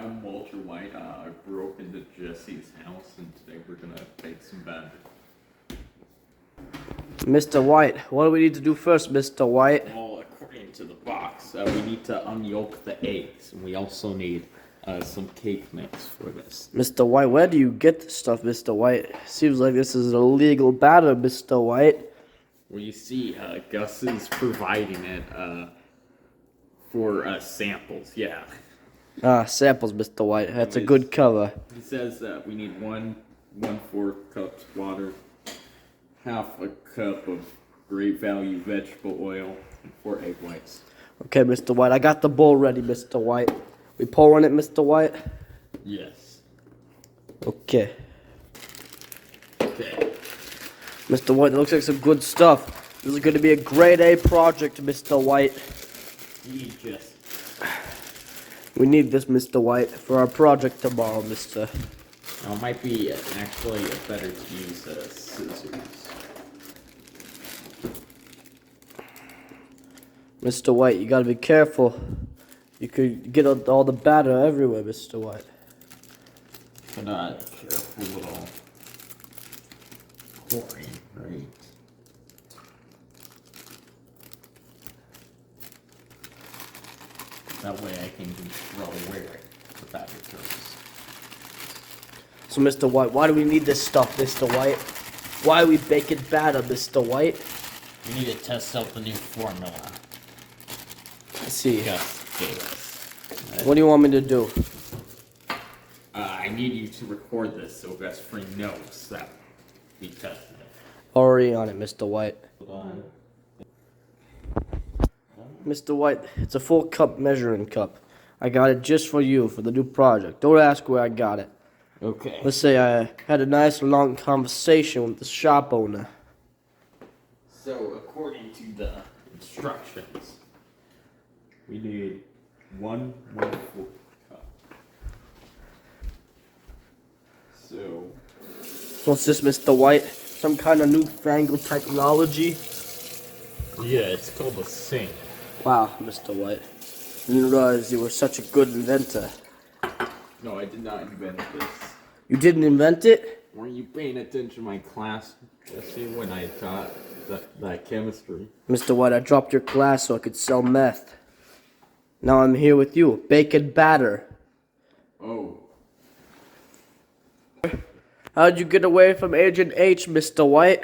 I'm Walter White. I broke into Jesse's house, and today we're gonna bake some batter. Mr. White, what do we need to do first, Mr. White? Well, according to the box, we need to unyolk the eggs, and we also need some cake mix for this. Mr. White, where do you get this stuff, Mr. White? Seems like this is an illegal batter, Mr. White. Well, you see, Gus is providing it for samples, yeah. Samples, Mr. White. That's a good cover. He says that we need 1/4 cups water, half a cup of great value vegetable oil, and 4 egg whites. Okay, Mr. White, I got the bowl ready, Mr. White. We pouring it, Mr. White? Yes. Okay. Okay. Mr. White, that looks like some good stuff. This is going to be a grade A project, Mr. White. Just. We need this, Mr. White, for our project tomorrow, Mr. It might be actually better to use scissors. Mr. White, you gotta be careful. You could get all the batter everywhere, Mr. White. But careful little pouring, right? That way I can control where the batter goes. So, Mr. White, why do we need this stuff, Mr. White? Why are we baking batter, Mr. White? We need to test out the new formula. Let's see. Gus gave us. What do you want me to do? I need you to record this so Gus Free knows that we tested it. Already on it, Mr. White. Hold on. Mr. White, it's a full cup measuring cup. I got it just for you, for the new project. Don't ask where I got it. Okay. Let's say I had a nice long conversation with the shop owner. So, according to the instructions, we need 1/4 cup. So, What's this, Mr. White? Some kind of newfangled technology? yeah, it's called a sink. Wow, Mr. White. I didn't realize you were such a good inventor. No, I did not invent this. You didn't invent it? Weren't you paying attention to my class, Jesse, when I taught that chemistry? Mr. White, I dropped your class so I could sell meth. Now I'm here with you, baking batter. Oh. How'd you get away from Agent H, Mr. White?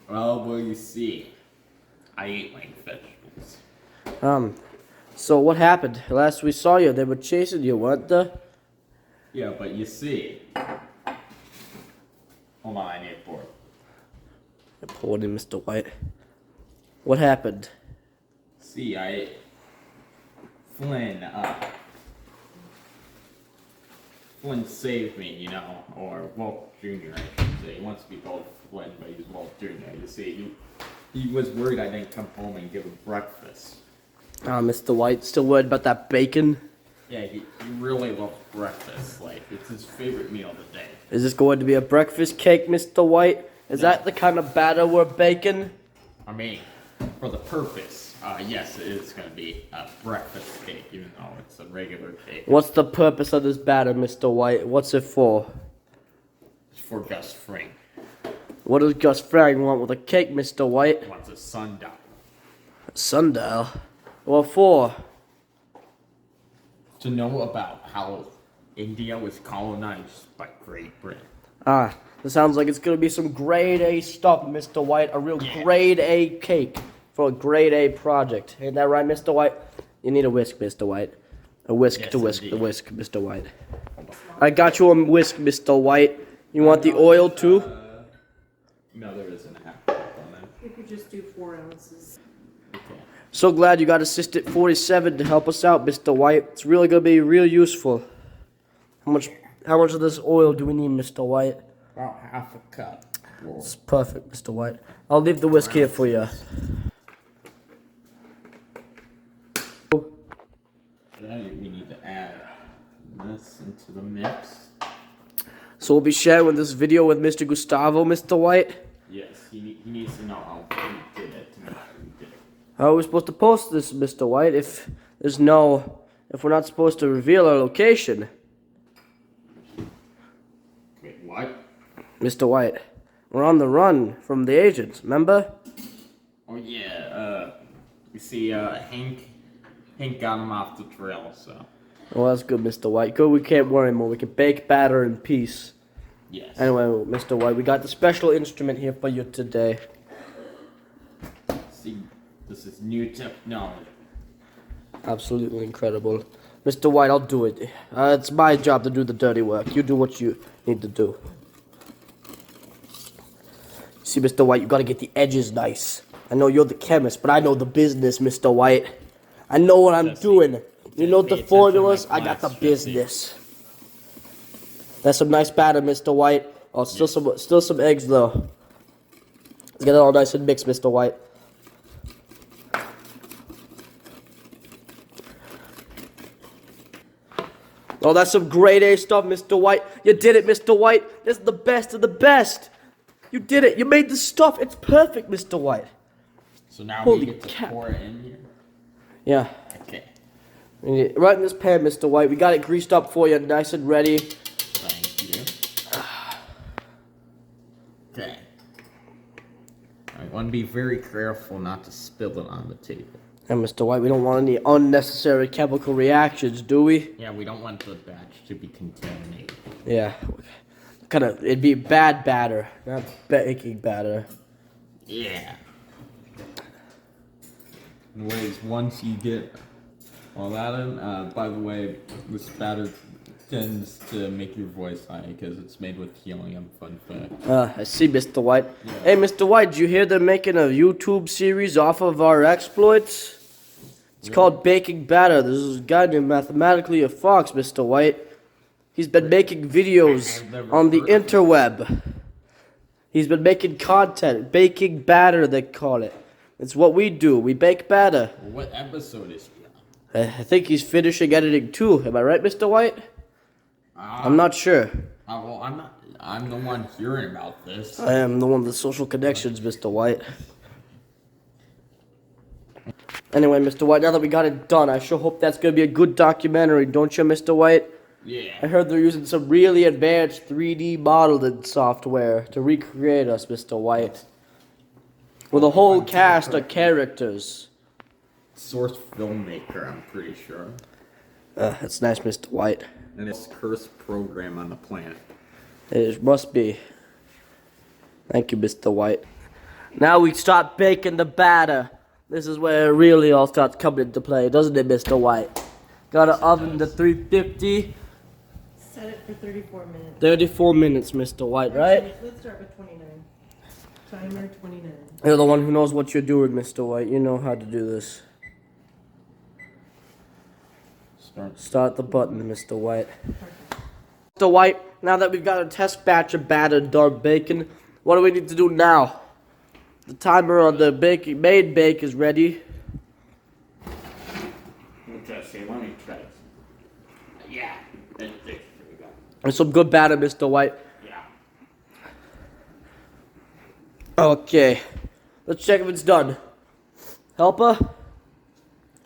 Well, you see, I ate my vegetables. So what happened? Last we saw you, they were chasing you, weren't they? Yeah, but you see. Hold on, I need a board. I poured in, Mr. White. What happened? See, Flynn saved me, you know, or Walt Jr., I should say. He wants to be called Flynn, but he's Walt Jr. You see, he was worried I didn't come home and give him breakfast. Mr. White, still worried about that bacon? Yeah, he really loves breakfast. Like, it's his favorite meal of the day. Is this going to be a breakfast cake, Mr. White? Is that the kind of batter we're baking? I mean, for the purpose, yes, it is going to be a breakfast cake, even though it's a regular cake. What's the purpose of this batter, Mr. White? What's it for? It's for Gus Fring. What does Gus Frag want with a cake, Mr. White? He wants a sundial. A sundial? What for? To know about how India was colonized by Great Britain. This sounds like it's gonna be some grade A stuff, Mr. White. A real grade A cake for a grade A project. Ain't that right, Mr. White? You need a whisk, Mr. White. A whisk Yes, to whisk indeed. the whisk, Mr. White. I got you a whisk, Mr. White. You want the oil too? No, there isn't a half cup on that. You could just do 4 ounces. Okay. So glad you got Assistant 47 to help us out, Mr. White. It's really gonna be real useful. How much of this oil do we need, Mr. White? About half a cup. It's perfect, Mr. White. I'll leave the whisk here for you. Then we need to add this into the mix. So we'll be sharing this video with Mr. Gustavo, Mr. White. Yes, he needs to know how we did it to make sure we did it. How are we supposed to post this, Mr. White, if there's no if we're not supposed to reveal our location? Wait, what? Mr. White, we're on the run from the agents, remember? Oh yeah, you see, Hank got him off the trail, so. Well, that's good, Mr. White. Good, we can't worry anymore. We can bake batter in peace. Yes. Anyway, Mr. White, we got the special instrument here for you today. See, this is new technology. Absolutely incredible. Mr. White, I'll do it. It's my job to do the dirty work. You do what you need to do. See, Mr. White, you gotta get the edges nice. I know you're the chemist, but I know the business, Mr. White. I know what I'm doing. You know the formulas? I got the business. That's some nice batter, Mr. White. Oh, still some eggs though. Let's get it all nice and mixed, Mr. White. Oh, that's some grade A stuff, Mr. White. You did it, Mr. White. This is the best of the best. You did it. You made the stuff. It's perfect, Mr. White. So now Holy we get to cow. pour it in here? Yeah. Okay. Right in this pan, Mr. White. We got it greased up for you, nice and ready. Thank you. Okay. I want to be very careful not to spill it on the table. And Mr. White, we don't want any unnecessary chemical reactions, do we? Yeah, we don't want the batch to be contaminated. Yeah. It'd be bad batter, not baking batter. Yeah. Anyways, once you get all that in, by the way, this batter tends to make your voice high because it's made with helium, fun fact. I see, Mr. White. Yeah. Hey, Mr. White, did you hear they're making a YouTube series off of our exploits? It's called Baking Batter. There's a guy named Mathematically a Fox, Mr. White. He's been making videos on the interweb. He's been making content. Baking batter, they call it. It's what we do. We bake batter. What episode is he on? I think he's finishing editing too. Am I right, Mr. White? I'm not sure. Well, I'm not. I'm the one hearing about this. I am the one with the social connections, Mr. White. Anyway, Mr. White, now that we got it done, I sure hope that's going to be a good documentary, don't you, Mr. White? Yeah. I heard they're using some really advanced 3D modeling software to recreate us, Mr. White. With a whole cast of characters. Source filmmaker, I'm pretty sure. That's nice, Mr. White. And it's cursed program on the planet. It must be. Thank you, Mr. White. Now we start baking the batter. This is where it really all starts coming into play, doesn't it, Mr. White? Got an oven to 350. Set it for 34 minutes. 34 minutes, Mr. White, right? Actually, let's start with 29. Timer 29. You're the one who knows what you're doing, Mr. White. You know how to do this. Start the button, Mr. White. Mr. White, now that we've got a test batch of battered done bacon, what do we need to do now? The timer on the main bake is ready. Let me try. Yeah. There we go. There's some good batter, Mr. White. Yeah. Okay. Let's check if it's done. Helper?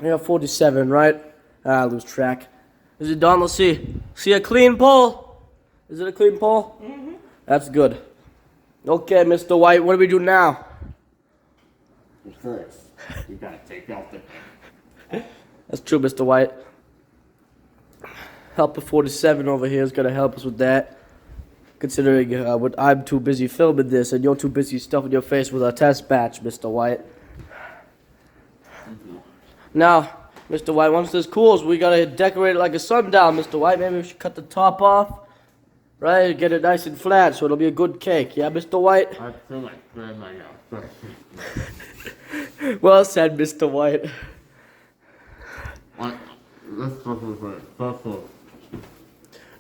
I got 47, right? I lose track. Is it done? Let's see. See a clean pull? Is it a clean pull? Mm-hmm. That's good. Okay, Mr. White, what do we do now? First, you gotta take out the. That's true, Mr. White. Helper 47 over here is going to help us with that. Considering I'm too busy filming this and you're too busy stuffing your face with our test batch, Mr. White. Mm-hmm. Now, Mr. White, once this cools, we got to decorate it like a sundown, Mr. White. Maybe we should cut the top off, right? Get it nice and flat so it'll be a good cake. Yeah, Mr. White? I feel like clearing my nose. Well said, Mr. White.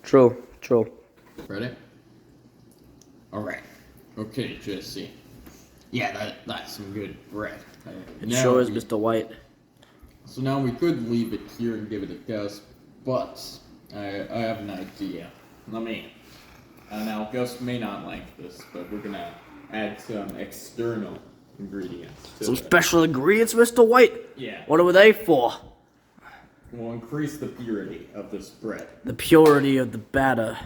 True, true. Ready? Alright. Okay, Jesse. Yeah, that's some good bread. It sure is, Mr. White. So now we could leave it here and give it a Gus, but I have an idea. Now Gus may not like this, but we're gonna add some external ingredients to Some it. special ingredients, Mr. White? Yeah. What are they for? will increase the purity of this bread. The purity of the batter.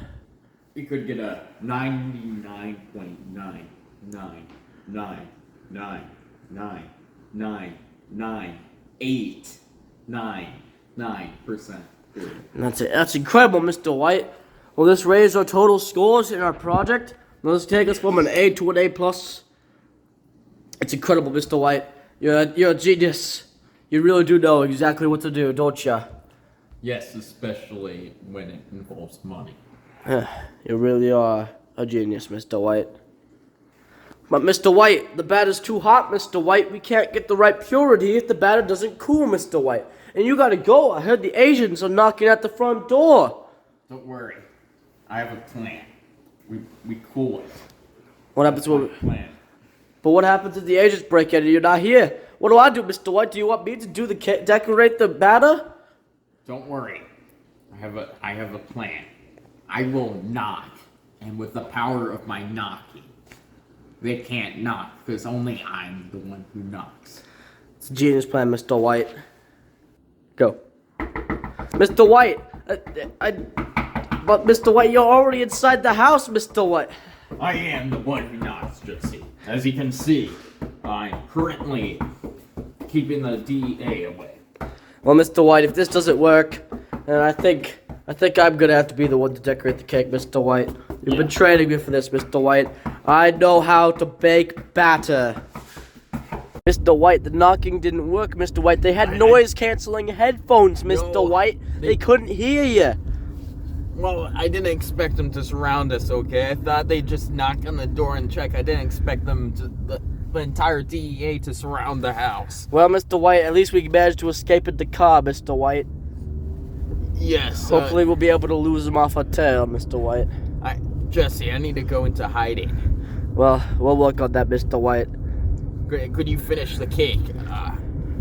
We could get a 99.99999998999% purity. That's it. That's incredible, Mr. White. Will this raise our total scores in our project? Will this take us from an A to an A plus? It's incredible, Mr. White. You're a genius. You really do know exactly what to do, don't ya? Yes, especially when it involves money. You really are a genius, Mr. White. But Mr. White, the batter's too hot, Mr. White. We can't get the right purity if the batter doesn't cool, Mr. White. And you gotta go. I heard the Asians are knocking at the front door. Don't worry. I have a plan. We cool it. What happens when? Plan. But what happens if the Asians break in and you're not here? What do I do, Mr. White? Do you want me to do the decorate the batter? Don't worry. I have a plan. I will knock, and with the power of my knocking, they can't knock because only I'm the one who knocks. It's a genius plan, Mr. White. Go. Mr. White! But Mr. White, you're already inside the house, Mr. White. I am the one who knocks, Jesse. As you can see, I'm currently keeping the DEA away. Well, Mr. White, if this doesn't work, then I think I'm gonna have to be the one to decorate the cake, Mr. White. You've been training me for this, Mr. White. I know how to bake batter. Mr. White, the knocking didn't work, Mr. White. They had noise-canceling headphones, Mr. No, White. They couldn't hear you. Well, I didn't expect them to surround us, okay? I thought they'd just knock on the door and check. I didn't expect them to, the entire DEA to surround the house. Well, Mr. White, at least we managed to escape in the car, Mr. White. Yes. Hopefully we'll be able to lose them off our tail, Mr. White. Jesse, I need to go into hiding. Well, we'll work on that, Mr. White. Could you finish the cake?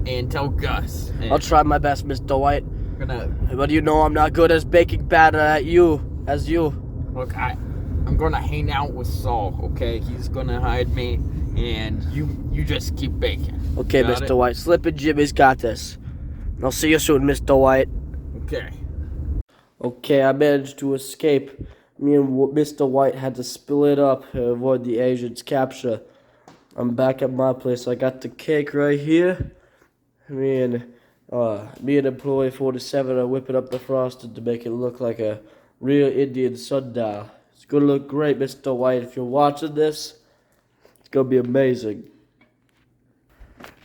And tell Gus. I'll try my best, Mr. White. Gonna But you know I'm not good as baking batter as you. look. I'm gonna hang out with Saul. Okay, he's gonna hide me, and you just keep baking. Okay, Got Mr. it? White. Slip and Jimmy's got this. I'll see you soon, Mr. White. Okay. Okay, I managed to escape. Me and Mr. White had to split up to avoid the Asians' capture. I'm back at my place. I got the cake right here. Me and employee 47 are whipping up the frosting to make it look like a real Indian sundial. It's gonna look great, Mr. White. If you're watching this, it's gonna be amazing.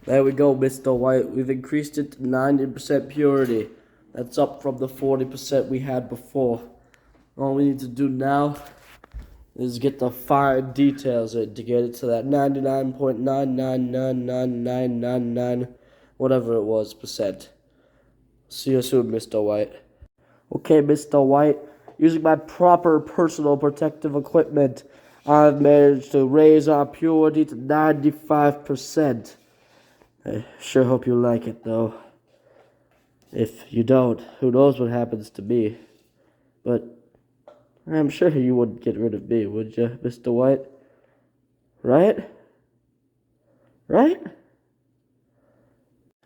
There we go, Mr. White. We've increased it to 90% purity. That's up from the 40% we had before. All we need to do now is get the fine details in to get it to that 99.9999999 whatever it was percent. See you soon, Mr. White. Okay, Mr. White. Using my proper personal protective equipment, I've managed to raise our purity to 95%. I sure hope you like it, though. If you don't, who knows what happens to me. But I'm sure you wouldn't get rid of me, would you, Mr. White? Right? Right?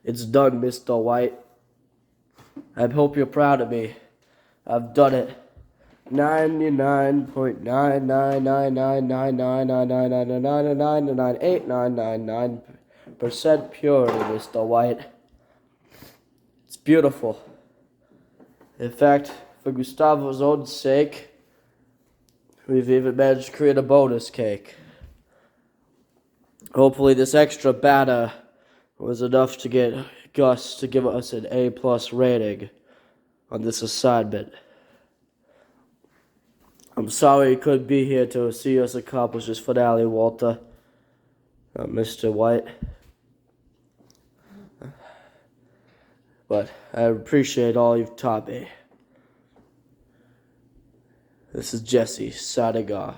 It's done, Mr. White. I hope you're proud of me. I've done it. 99.9999999999999% purity, Mr. White. It's beautiful. In fact, for Gustavo's own sake, we've even managed to create a bonus cake. Hopefully this extra batter was enough to get Gus to give us an A+ rating on this assignment. I'm sorry you couldn't be here to see us accomplish this finale, Walter. Mr. White. But I appreciate all you've taught me. This is Jesse, signing off.